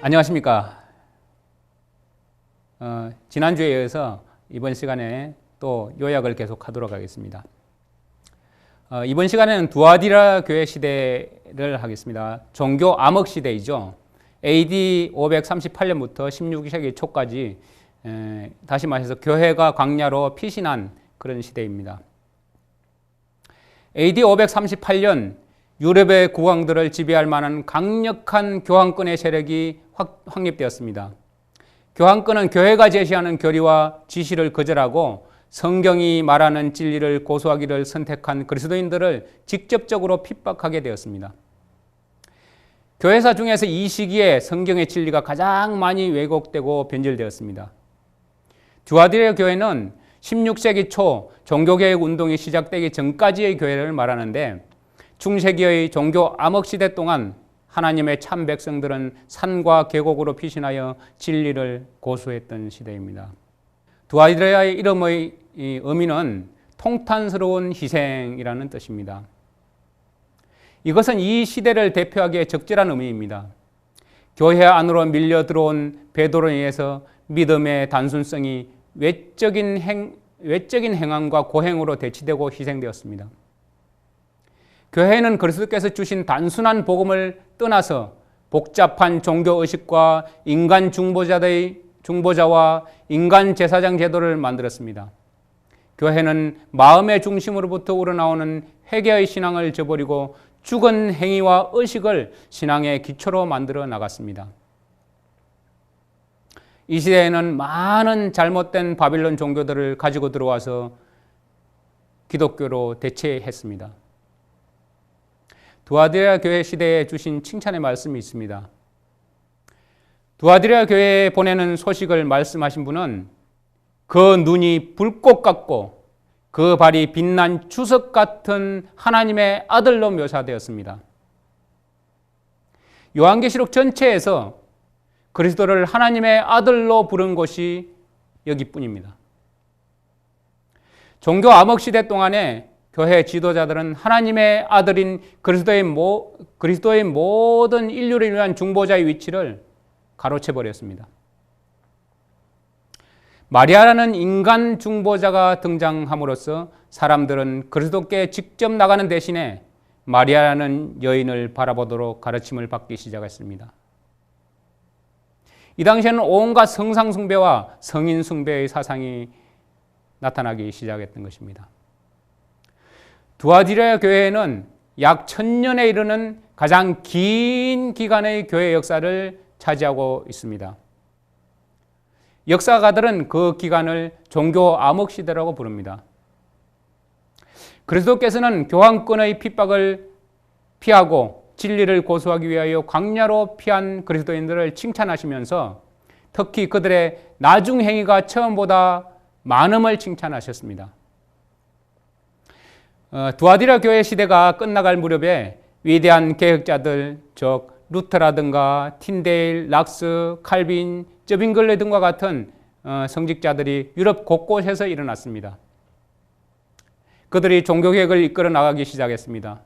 안녕하십니까. 지난주에 이어서 이번 시간에 또 요약을 계속하도록 하겠습니다. 이번 시간에는 두아디라 교회 시대를 하겠습니다. 종교 암흑 시대이죠. AD 538년부터 16세기 초까지 다시 말해서 교회가 광야로 피신한 그런 시대입니다. AD 538년 유럽의 국왕들을 지배할 만한 강력한 교황권의 세력이 확립되었습니다. 교황권은 교회가 제시하는 교리와 지시를 거절하고 성경이 말하는 진리를 고수하기를 선택한 그리스도인들을 직접적으로 핍박하게 되었습니다. 교회사 중에서 이 시기에 성경의 진리가 가장 많이 왜곡되고 변질되었습니다. 두아디라 교회는 16세기 초 종교개혁 운동이 시작되기 전까지의 교회를 말하는데, 중세기의 종교 암흑 시대 동안 하나님의 참 백성들은 산과 계곡으로 피신하여 진리를 고수했던 시대입니다. 두아디라의 이름의 의미는 통탄스러운 희생이라는 뜻입니다. 이것은 이 시대를 대표하기에 적절한 의미입니다. 교회 안으로 밀려 들어온 베드로에 의해서 믿음의 단순성이 외적인 행함과 고행으로 대치되고 희생되었습니다. 교회는 그리스도께서 주신 단순한 복음을 떠나서 복잡한 종교의식과 인간 중보자와 인간 제사장 제도를 만들었습니다. 교회는 마음의 중심으로부터 우러나오는 회개의 신앙을 저버리고 죽은 행위와 의식을 신앙의 기초로 만들어 나갔습니다. 이 시대에는 많은 잘못된 바빌론 종교들을 가지고 들어와서 기독교로 대체했습니다. 두아디라 교회 시대에 주신 칭찬의 말씀이 있습니다. 두아디라 교회에 보내는 소식을 말씀하신 분은 그 눈이 불꽃 같고 그 발이 빛난 주석 같은 하나님의 아들로 묘사되었습니다. 요한계시록 전체에서 그리스도를 하나님의 아들로 부른 곳이 여기뿐입니다. 종교 암흑 시대 동안에 교회 지도자들은 하나님의 아들인 그리스도의 모든 인류를 위한 중보자의 위치를 가로채버렸습니다. 마리아라는 인간 중보자가 등장함으로써 사람들은 그리스도께 직접 나가는 대신에 마리아라는 여인을 바라보도록 가르침을 받기 시작했습니다. 이 당시에는 온갖 성상 숭배와 성인 숭배의 사상이 나타나기 시작했던 것입니다. 두아디라 교회는 약 1000년에 이르는 가장 긴 기간의 교회 역사를 차지하고 있습니다. 역사가들은 그 기간을 종교 암흑 시대라고 부릅니다. 그리스도께서는 교황권의 핍박을 피하고 진리를 고수하기 위하여 광야로 피한 그리스도인들을 칭찬하시면서 특히 그들의 나중 행위가 처음보다 많음을 칭찬하셨습니다. 두아디라 교회 시대가 끝나갈 무렵에 위대한 개혁자들, 즉 루터라든가 틴데일, 락스, 칼빈, 저빙글레 등과 같은 성직자들이 유럽 곳곳에서 일어났습니다. 그들이 종교개혁을 이끌어 나가기 시작했습니다.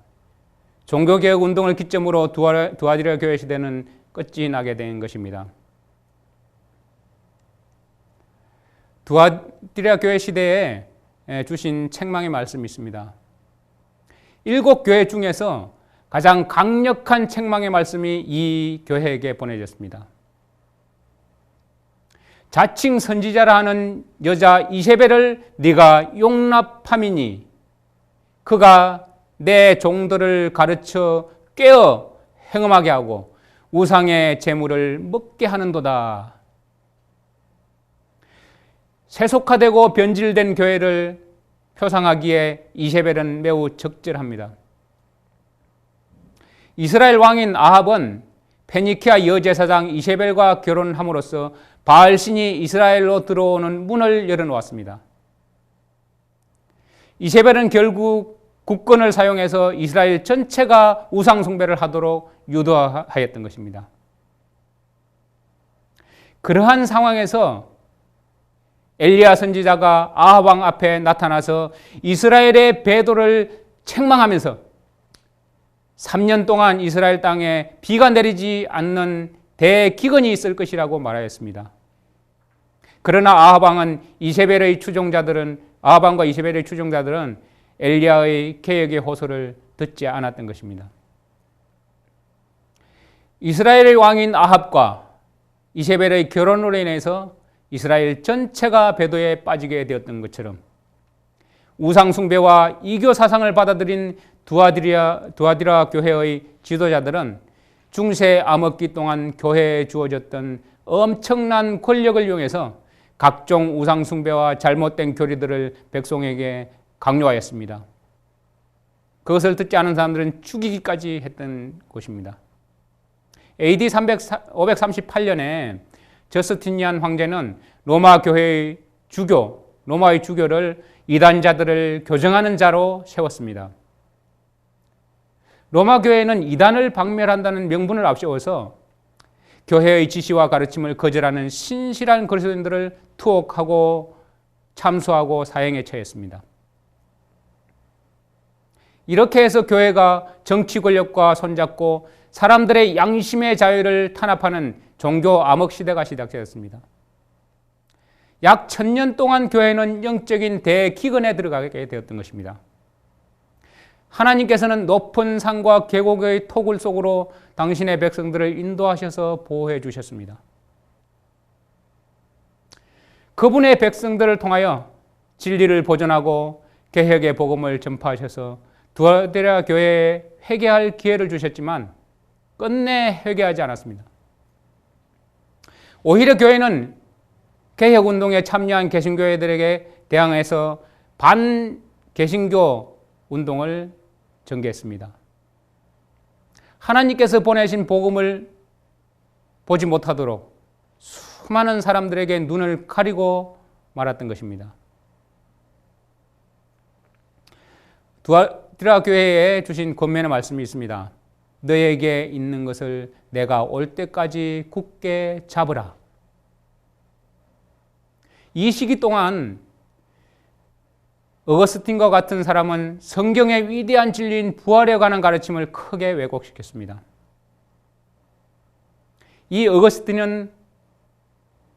종교개혁 운동을 기점으로 두아디라 교회 시대는 끝이 나게 된 것입니다. 두아디라 교회 시대에 주신 책망의 말씀이 있습니다. 7교회 중에서 가장 강력한 책망의 말씀이 이 교회에게 보내졌습니다. 자칭 선지자라 하는 여자 이세벨을 네가 용납함이니 그가 내 종들을 가르쳐 깨어 행음하게 하고 우상의 재물을 먹게 하는도다. 세속화되고 변질된 교회를 표상하기에 이세벨은 매우 적절합니다. 이스라엘 왕인 아합은 페니키아 여제사장 이세벨과 결혼함으로써 바알신이 이스라엘로 들어오는 문을 열어놓았습니다. 이세벨은 결국 국권을 사용해서 이스라엘 전체가 우상 숭배를 하도록 유도하였던 것입니다. 그러한 상황에서 엘리야 선지자가 아합 왕 앞에 나타나서 이스라엘의 배도를 책망하면서 3년 동안 이스라엘 땅에 비가 내리지 않는 대기근이 있을 것이라고 말하였습니다. 그러나 아하방과 이세벨의 추종자들은 엘리야의 개혁의 호소를 듣지 않았던 것입니다. 이스라엘의 왕인 아합과 이세벨의 결혼으로 인해서 이스라엘 전체가 배도에 빠지게 되었던 것처럼 우상 숭배와 이교 사상을 받아들인 두아디라 교회의 지도자들은 중세 암흑기 동안 교회에 주어졌던 엄청난 권력을 이용해서 각종 우상 숭배와 잘못된 교리들을 백성에게 강요하였습니다. 그것을 듣지 않은 사람들은 죽이기까지 했던 곳입니다. AD 538년에 저스티니안 황제는 로마의 주교를 이단자들을 교정하는 자로 세웠습니다. 로마 교회는 이단을 박멸한다는 명분을 앞세워서 교회의 지시와 가르침을 거절하는 신실한 그리스도인들을 투옥하고 참수하고 사형에 처했습니다. 이렇게 해서 교회가 정치 권력과 손잡고 사람들의 양심의 자유를 탄압하는 종교 암흑 시대가 시작되었습니다. 약 1000년 동안 교회는 영적인 대기근에 들어가게 되었던 것입니다. 하나님께서는 높은 산과 계곡의 토굴 속으로 당신의 백성들을 인도하셔서 보호해 주셨습니다. 그분의 백성들을 통하여 진리를 보존하고 개혁의 복음을 전파하셔서 두아디라 교회에 회개할 기회를 주셨지만 끝내 회개하지 않았습니다. 오히려 교회는 개혁운동에 참여한 개신교회들에게 대항해서 반개신교 운동을 전개했습니다. 하나님께서 보내신 복음을 보지 못하도록 수많은 사람들에게 눈을 가리고 말았던 것입니다. 두아디라 교회에 주신 권면의 말씀이 있습니다. 너에게 있는 것을 내가 올 때까지 굳게 잡으라. 이 시기 동안 어거스틴과 같은 사람은 성경의 위대한 진리인 부활에 관한 가르침을 크게 왜곡시켰습니다. 이 어거스틴은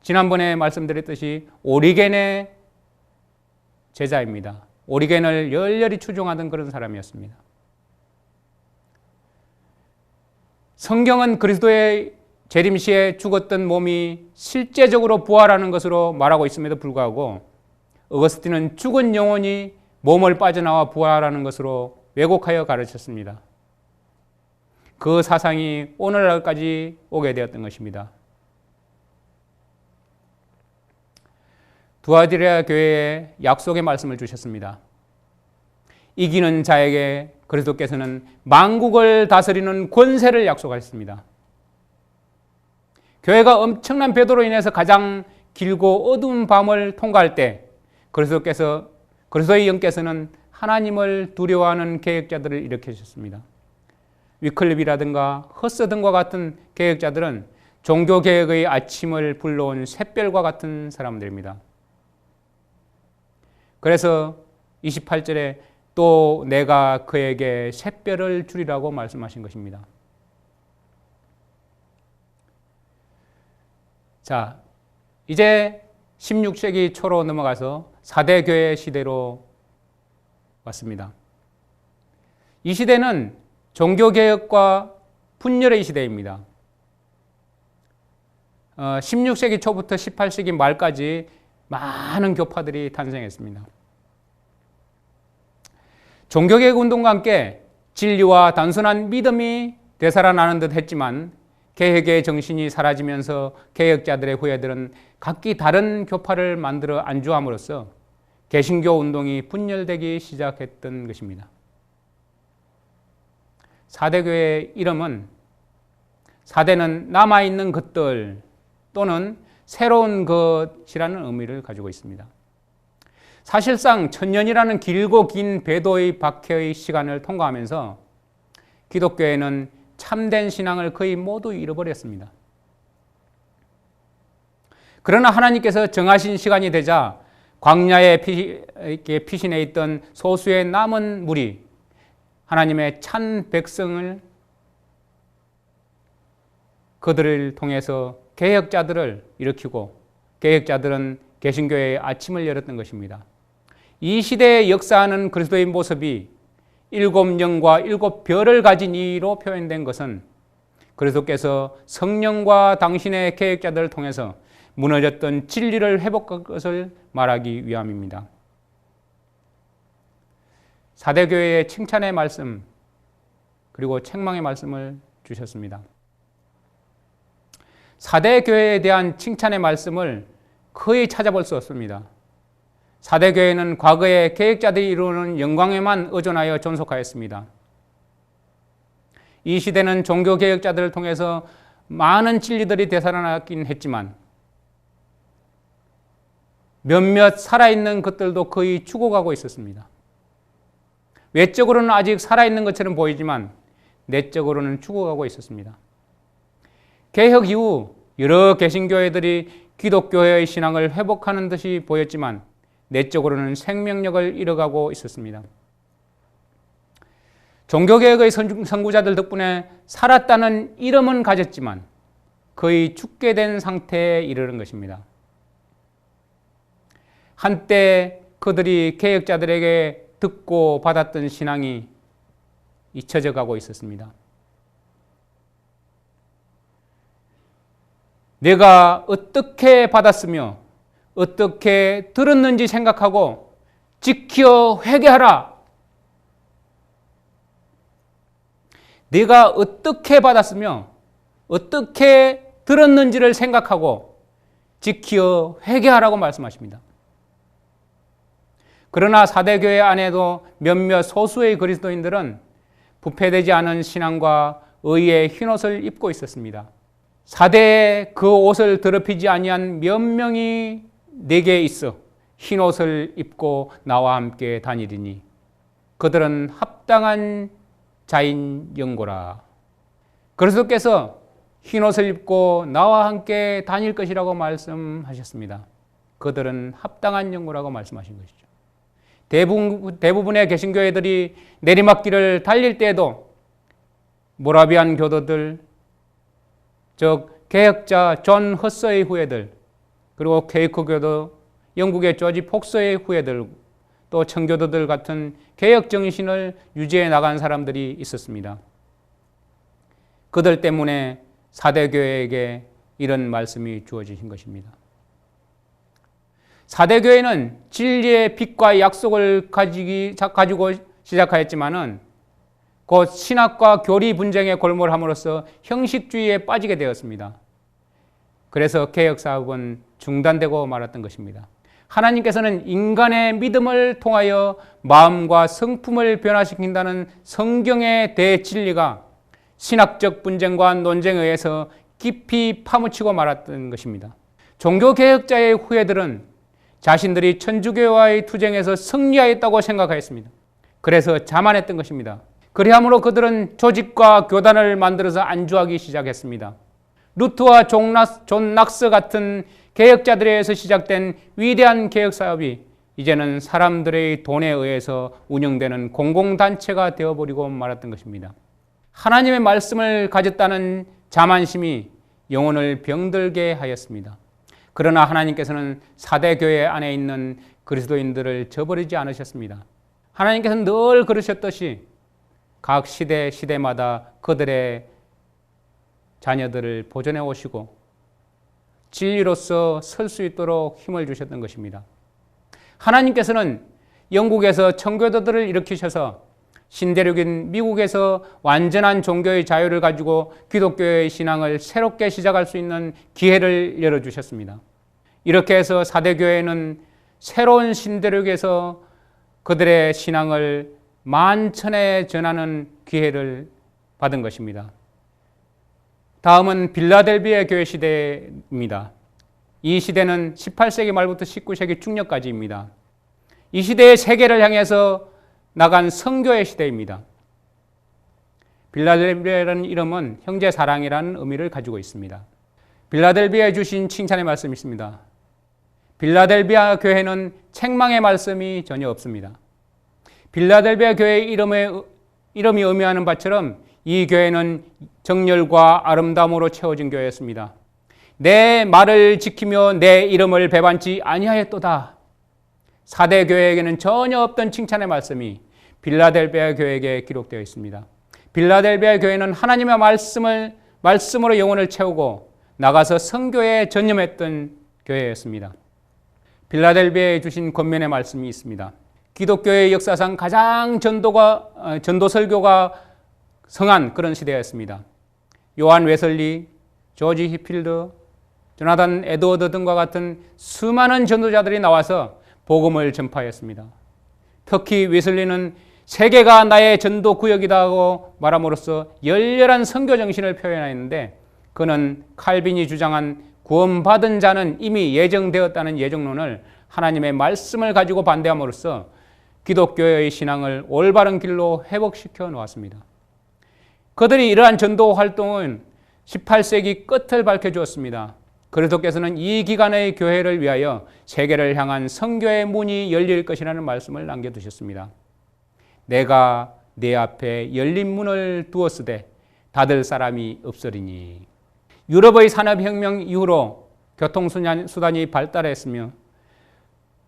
지난번에 말씀드렸듯이 오리겐의 제자입니다. 오리겐을 열렬히 추종하던 그런 사람이었습니다. 성경은 그리스도의 재림시에 죽었던 몸이 실제적으로 부활하는 것으로 말하고 있음에도 불구하고 어거스틴은 죽은 영혼이 몸을 빠져나와 부활하는 것으로 왜곡하여 가르쳤습니다. 그 사상이 오늘날까지 오게 되었던 것입니다. 두아디라 교회에 약속의 말씀을 주셨습니다. 이기는 자에게 그리스도께서는 만국을 다스리는 권세를 약속하셨습니다. 교회가 엄청난 배도로 인해서 가장 길고 어두운 밤을 통과할 때 그리스도의 영께서는 하나님을 두려워하는 개혁자들을 일으키셨습니다. 위클립이라든가 허스 등과 같은 개혁자들은 종교개혁의 아침을 불러온 샛별과 같은 사람들입니다. 그래서 28절에 또 내가 그에게 샛별을 주리라고 말씀하신 것입니다. 자, 이제 16세기 초로 넘어가서 4대 교회 시대로 왔습니다. 이 시대는 종교개혁과 분열의 시대입니다. 16세기 초부터 18세기 말까지 많은 교파들이 탄생했습니다. 종교개혁 운동과 함께 진리와 단순한 믿음이 되살아나는 듯 했지만 개혁의 정신이 사라지면서 개혁자들의 후예들은 각기 다른 교파를 만들어 안주함으로써 개신교 운동이 분열되기 시작했던 것입니다. 4대 교회의 이름은 4대는 남아있는 것들 또는 새로운 것이라는 의미를 가지고 있습니다. 사실상 1000년이라는 길고 긴 배도의 박해의 시간을 통과하면서 기독교회는 참된 신앙을 거의 모두 잃어버렸습니다. 그러나 하나님께서 정하신 시간이 되자 광야에 피신해 있던 소수의 남은 무리, 하나님의 찬 백성을 그들을 통해서 개혁자들을 일으키고 개혁자들은 개신교회의 아침을 열었던 것입니다. 이 시대의 역사하는 그리스도의 모습이 7영과 7별을 가진 이로 표현된 것은 그리스도께서 성령과 당신의 개혁자들을 통해서 무너졌던 진리를 회복할 것을 말하기 위함입니다. 사대교회의 칭찬의 말씀 그리고 책망의 말씀을 주셨습니다. 사대교회에 대한 칭찬의 말씀을 거의 찾아볼 수 없습니다. 사대교회는 과거의 개혁자들이 이루는 영광에만 의존하여 존속하였습니다. 이 시대는 종교개혁자들을 통해서 많은 진리들이 되살아나긴 했지만 몇몇 살아있는 것들도 거의 죽어가고 있었습니다. 외적으로는 아직 살아있는 것처럼 보이지만 내적으로는 죽어가고 있었습니다. 개혁 이후 여러 개신교회들이 기독교회의 신앙을 회복하는 듯이 보였지만 내적으로는 생명력을 잃어가고 있었습니다. 종교개혁의 선구자들 덕분에 살았다는 이름은 가졌지만 거의 죽게 된 상태에 이르는 것입니다. 한때 그들이 개혁자들에게 듣고 받았던 신앙이 잊혀져 가고 있었습니다. 내가 어떻게 받았으며 어떻게 들었는지 생각하고 지켜 회개하라. 내가 어떻게 받았으며 어떻게 들었는지를 생각하고 지켜 회개하라고 말씀하십니다. 그러나 사대교회 안에도 몇몇 소수의 그리스도인들은 부패되지 않은 신앙과 의의 흰옷을 입고 있었습니다. 사대에 그 옷을 더럽히지 아니한 몇 명이 내게 있어 흰옷을 입고 나와 함께 다니리니 그들은 합당한 자인 영고라. 그리스도께서 흰옷을 입고 나와 함께 다닐 것이라고 말씀하셨습니다. 그들은 합당한 영고라고 말씀하신 것이죠. 대부분의 개신교회들이 내리막길을 달릴 때에도 모라비안 교도들, 즉 개혁자 존 허서의 후예들, 그리고 케이크 교도, 영국의 조지 폭스의 후예들, 또 청교도들 같은 개혁 정신을 유지해 나간 사람들이 있었습니다. 그들 때문에 사대교회에게 이런 말씀이 주어지신 것입니다. 사대교회는 진리의 빛과 약속을 가지고 시작하였지만은 곧 신학과 교리 분쟁에 골몰함으로써 형식주의에 빠지게 되었습니다. 그래서 개혁 사업은 중단되고 말았던 것입니다. 하나님께서는 인간의 믿음을 통하여 마음과 성품을 변화시킨다는 성경의 대진리가 신학적 분쟁과 논쟁에 의해서 깊이 파묻히고 말았던 것입니다. 종교개혁자의 후예들은 자신들이 천주교와의 투쟁에서 승리하였다고 생각하였습니다. 그래서 자만했던 것입니다. 그리함으로 그들은 조직과 교단을 만들어서 안주하기 시작했습니다. 루트와 존 낙스 같은 개혁자들에 의해서 시작된 위대한 개혁 사업이 이제는 사람들의 돈에 의해서 운영되는 공공단체가 되어버리고 말았던 것입니다. 하나님의 말씀을 가졌다는 자만심이 영혼을 병들게 하였습니다. 그러나 하나님께서는 사대교회 안에 있는 그리스도인들을 저버리지 않으셨습니다. 하나님께서는 늘 그러셨듯이 각 시대마다 그들의 자녀들을 보존해 오시고 진리로서 설 수 있도록 힘을 주셨던 것입니다. 하나님께서는 영국에서 청교도들을 일으키셔서 신대륙인 미국에서 완전한 종교의 자유를 가지고 기독교의 신앙을 새롭게 시작할 수 있는 기회를 열어주셨습니다. 이렇게 해서 사대교회는 새로운 신대륙에서 그들의 신앙을 만천에 전하는 기회를 받은 것입니다. 다음은 빌라델비아 교회 시대입니다. 이 시대는 18세기 말부터 19세기 중葉까지입니다. 이 시대의 세계를 향해서 나간 선교의 시대입니다. 빌라델비아라는 이름은 형제 사랑이라는 의미를 가지고 있습니다. 빌라델비아에 주신 칭찬의 말씀이 있습니다. 빌라델비아 교회는 책망의 말씀이 전혀 없습니다. 빌라델비아 교회의 이름이 의미하는 바처럼 이 교회는 정열과 아름다움으로 채워진 교회였습니다. 내 말을 지키며 내 이름을 배반치 아니하였도다. 4대 교회에게는 전혀 없던 칭찬의 말씀이 빌라델비아 교회에게 기록되어 있습니다. 빌라델비아 교회는 하나님의 말씀으로 영혼을 채우고 나가서 선교에 전념했던 교회였습니다. 빌라델비아에 주신 권면의 말씀이 있습니다. 기독교의 역사상 가장 전도 설교가 성한 그런 시대였습니다. 요한 웨슬리, 조지 히필드, 조나단 에드워드 등과 같은 수많은 전도자들이 나와서 복음을 전파했습니다. 특히 웨슬리는 세계가 나의 전도 구역이라고 말함으로써 열렬한 선교 정신을 표현했는데, 그는 칼빈이 주장한 구원받은 자는 이미 예정되었다는 예정론을 하나님의 말씀을 가지고 반대함으로써 기독교의 신앙을 올바른 길로 회복시켜 놓았습니다. 그들이 이러한 전도 활동은 18세기 끝을 밝혀주었습니다. 그리스도께서는 이 기간의 교회를 위하여 세계를 향한 선교의 문이 열릴 것이라는 말씀을 남겨두셨습니다. 내가 내 앞에 열린 문을 두었으되 닫을 사람이 없으리니. 유럽의 산업혁명 이후로 교통수단이 발달했으며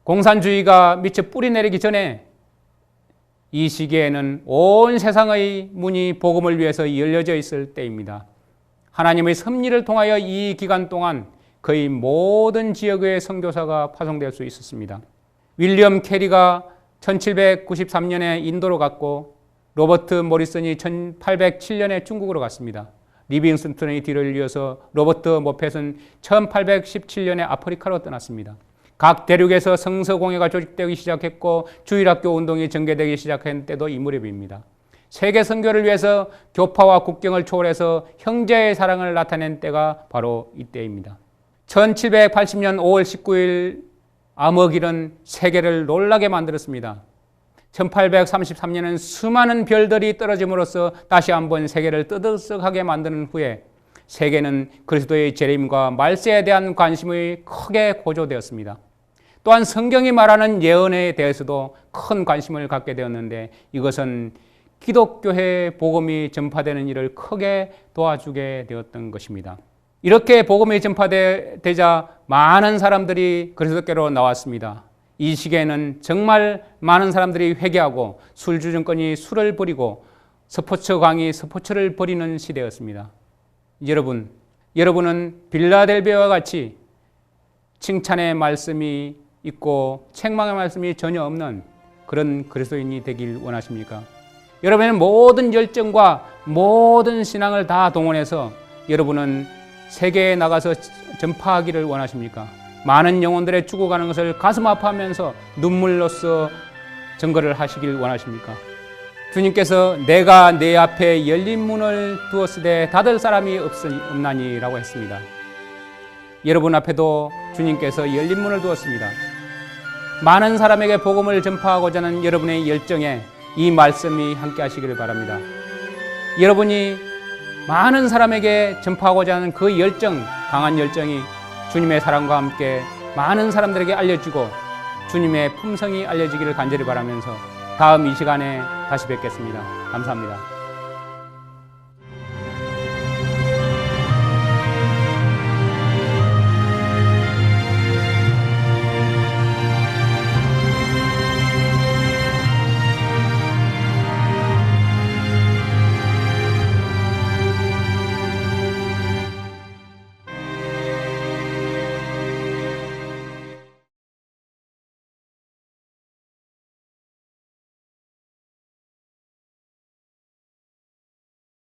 공산주의가 미처 뿌리 내리기 전에 이 시기에는 온 세상의 문이 복음을 위해서 열려져 있을 때입니다. 하나님의 섭리를 통하여 이 기간 동안 거의 모든 지역의 선교사가 파송될 수 있었습니다. 윌리엄 캐리가 1793년에 인도로 갔고, 로버트 모리슨이 1807년에 중국으로 갔습니다. 리빙스턴의 뒤를 이어서 로버트 모펫은 1817년에 아프리카로 떠났습니다. 각 대륙에서 성서공회가 조직되기 시작했고 주일학교 운동이 전개되기 시작한 때도 이 무렵입니다. 세계 선교를 위해서 교파와 국경을 초월해서 형제의 사랑을 나타낸 때가 바로 이때입니다. 1780년 5월 19일 암흑일은 세계를 놀라게 만들었습니다. 1833년은 수많은 별들이 떨어짐으로써 다시 한번 세계를 떠들썩하게 만드는 후에 세계는 그리스도의 재림과 말세에 대한 관심이 크게 고조되었습니다. 또한 성경이 말하는 예언에 대해서도 큰 관심을 갖게 되었는데, 이것은 기독교의 복음이 전파되는 일을 크게 도와주게 되었던 것입니다. 이렇게 복음이 전파되자 많은 사람들이 그리스도께로 나왔습니다. 이 시기에는 정말 많은 사람들이 회개하고 술주정권이 술을 버리고 스포츠광이 스포츠를 버리는 시대였습니다. 여러분은 빌라델비아와 같이 칭찬의 말씀이 있고 책망의 말씀이 전혀 없는 그런 그리스도인이 되길 원하십니까? 여러분의 모든 열정과 모든 신앙을 다 동원해서 여러분은 세계에 나가서 전파하기를 원하십니까? 많은 영혼들의 죽어가는 것을 가슴 아파하면서 눈물로써 증거를 하시길 원하십니까? 주님께서 내가 내 앞에 열린 문을 두었으되 닫을 사람이 없나니 라고 했습니다. 여러분 앞에도 주님께서 열린 문을 두었습니다. 많은 사람에게 복음을 전파하고자 하는 여러분의 열정에 이 말씀이 함께 하시기를 바랍니다. 여러분이 많은 사람에게 전파하고자 하는 그 열정, 강한 열정이 주님의 사랑과 함께 많은 사람들에게 알려지고 주님의 품성이 알려지기를 간절히 바라면서 다음 이 시간에 다시 뵙겠습니다. 감사합니다.